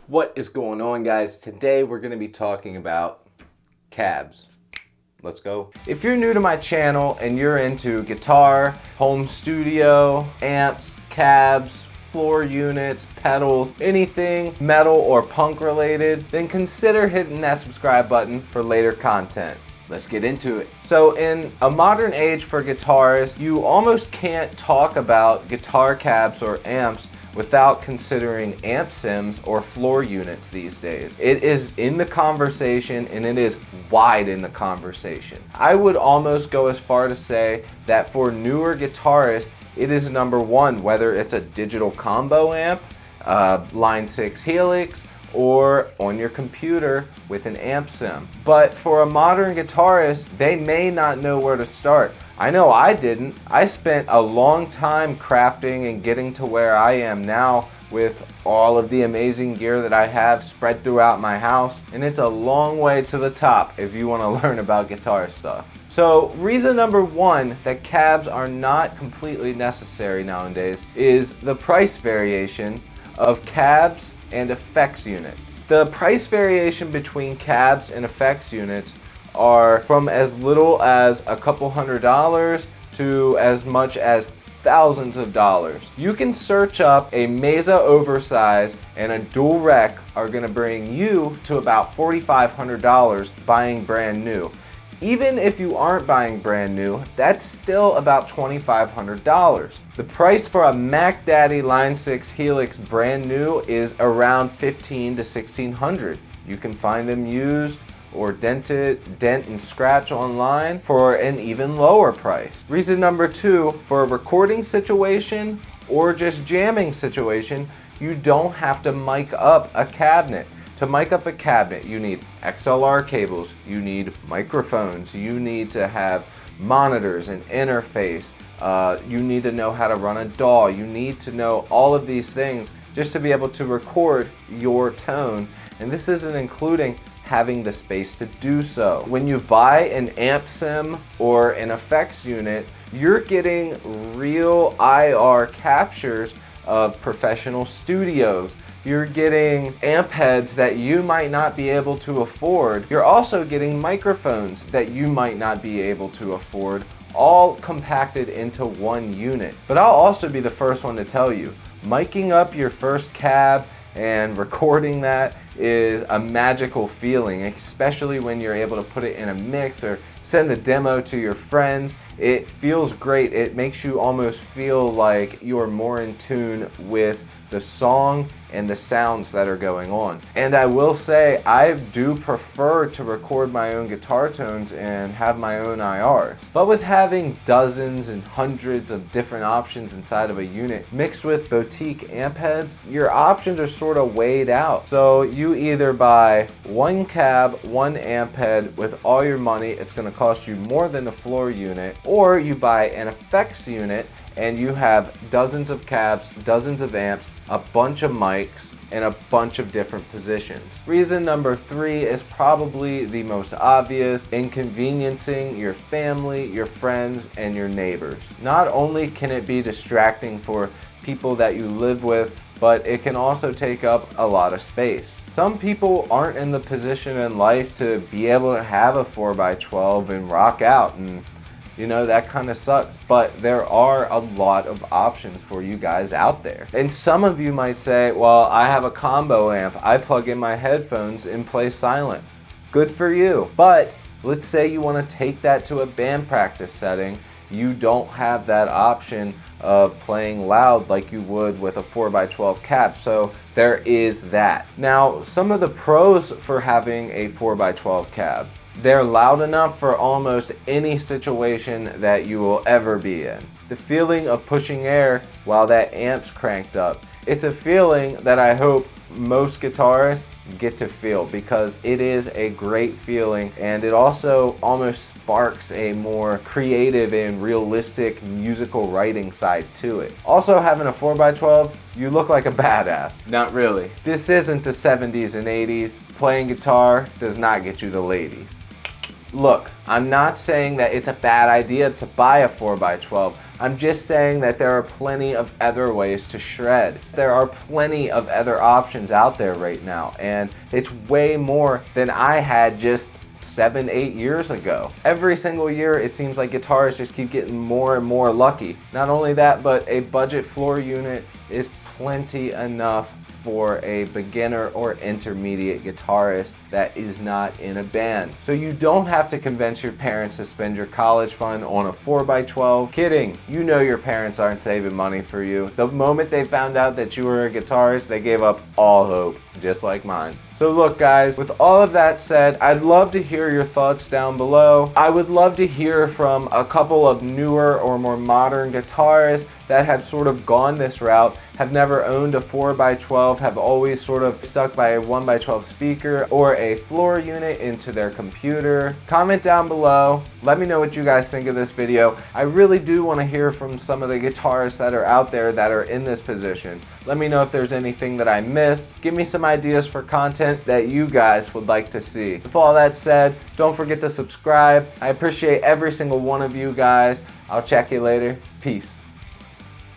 What is going on, guys? Today we're going to be talking about cabs. Let's go. If you're new to my channel and you're into guitar, home studio, amps, cabs, floor units, pedals, anything metal or punk related, then consider hitting that subscribe button for later content. Let's get into it. So in a modern age for guitarists, you almost can't talk about guitar cabs or amps without considering amp sims or floor units these days. It is in the conversation and it is wide in the conversation. I would almost go as far to say that for newer guitarists, it is number one, whether it's a digital combo amp, Line 6 Helix, or on your computer with an amp sim. But for a modern guitarist, they may not know where to start. I know I didn't. I spent a long time crafting and getting to where I am now with all of the amazing gear that I have spread throughout my house, and it's a long way to the top if you want to learn about guitar stuff. So reason number one that cabs are not completely necessary nowadays is the price variation of cabs and effects units. The price variation between cabs and effects units are from as little as a couple $100s to as much as thousands of dollars. You can search up a Mesa Oversize and a dual rec are going to bring you to about $4,500 buying brand new. Even if you aren't buying brand new, that's still about $2,500. The price for a Mac Daddy Line 6 Helix brand new is around $1,500 to $1,600. You can find them used or dent and scratch online for an even lower price. Reason number two, for a recording situation or just jamming situation, you don't have to mic up a cabinet. To mic up a cabinet, you need XLR cables, you need microphones, you need to have monitors and interface, you need to know how to run a DAW, you need to know all of these things just to be able to record your tone. And this isn't including having the space to do so. When you buy an amp sim or an effects unit, you're getting real IR captures of professional studios. You're getting amp heads that you might not be able to afford. You're also getting microphones that you might not be able to afford, all compacted into one unit. But I'll also be the first one to tell you, miking up your first cab and recording that is a magical feeling, especially when you're able to put it in a mix or send a demo to your friends. It feels great. It makes you almost feel like you're more in tune with the song and the sounds that are going on. And I will say, I do prefer to record my own guitar tones and have my own IRs. But with having dozens and hundreds of different options inside of a unit, mixed with boutique amp heads, your options are sort of weighed out. So you either buy one cab, one amp head with all your money, it's gonna cost you more than a floor unit, or you buy an effects unit and you have dozens of cabs, dozens of amps, a bunch of mics, and a bunch of different positions. Reason number three is probably the most obvious: inconveniencing your family, your friends, and your neighbors. Not only can it be distracting for people that you live with, but it can also take up a lot of space. Some people aren't in the position in life to be able to have a 4x12 and rock out, and you know, that kind of sucks, but there are a lot of options for you guys out there. And some of you might say, well, I have a combo amp. I plug in my headphones and play silent. Good for you. But let's say you want to take that to a band practice setting. You don't have that option of playing loud like you would with a 4x12 cab. So there is that. Now, some of the pros for having a 4x12 cab: they're loud enough for almost any situation that you will ever be in. The feeling of pushing air while that amp's cranked up, it's a feeling that I hope most guitarists get to feel, because it is a great feeling, and it also almost sparks a more creative and realistic musical writing side to it. Also, having a 4x12, you look like a badass. Not really. This isn't the 70s and 80s. Playing guitar does not get you the ladies. Look, I'm not saying that it's a bad idea to buy a 4x12, I'm just saying that there are plenty of other ways to shred. There are plenty of other options out there right now, and it's way more than I had just 7-8 years ago. Every single year it seems like guitarists just keep getting more and more lucky. Not only that, but a budget floor unit is plenty enough for a beginner or intermediate guitarist that is not in a band. So you don't have to convince your parents to spend your college fund on a 4x12. Kidding, you know your parents aren't saving money for you. The moment they found out that you were a guitarist, they gave up all hope, just like mine. So look guys, with all of that said, I'd love to hear your thoughts down below. I would love to hear from a couple of newer or more modern guitarists that have sort of gone this route, have never owned a 4x12, have always sort of stuck by a 1x12 speaker or a floor unit into their computer. Comment down below. Let me know what you guys think of this video. I really do want to hear from some of the guitarists that are out there that are in this position. Let me know if there's anything that I missed. Give me some ideas for content that you guys would like to see. With all that said, don't forget to subscribe. I appreciate every single one of you guys. I'll check you later. Peace.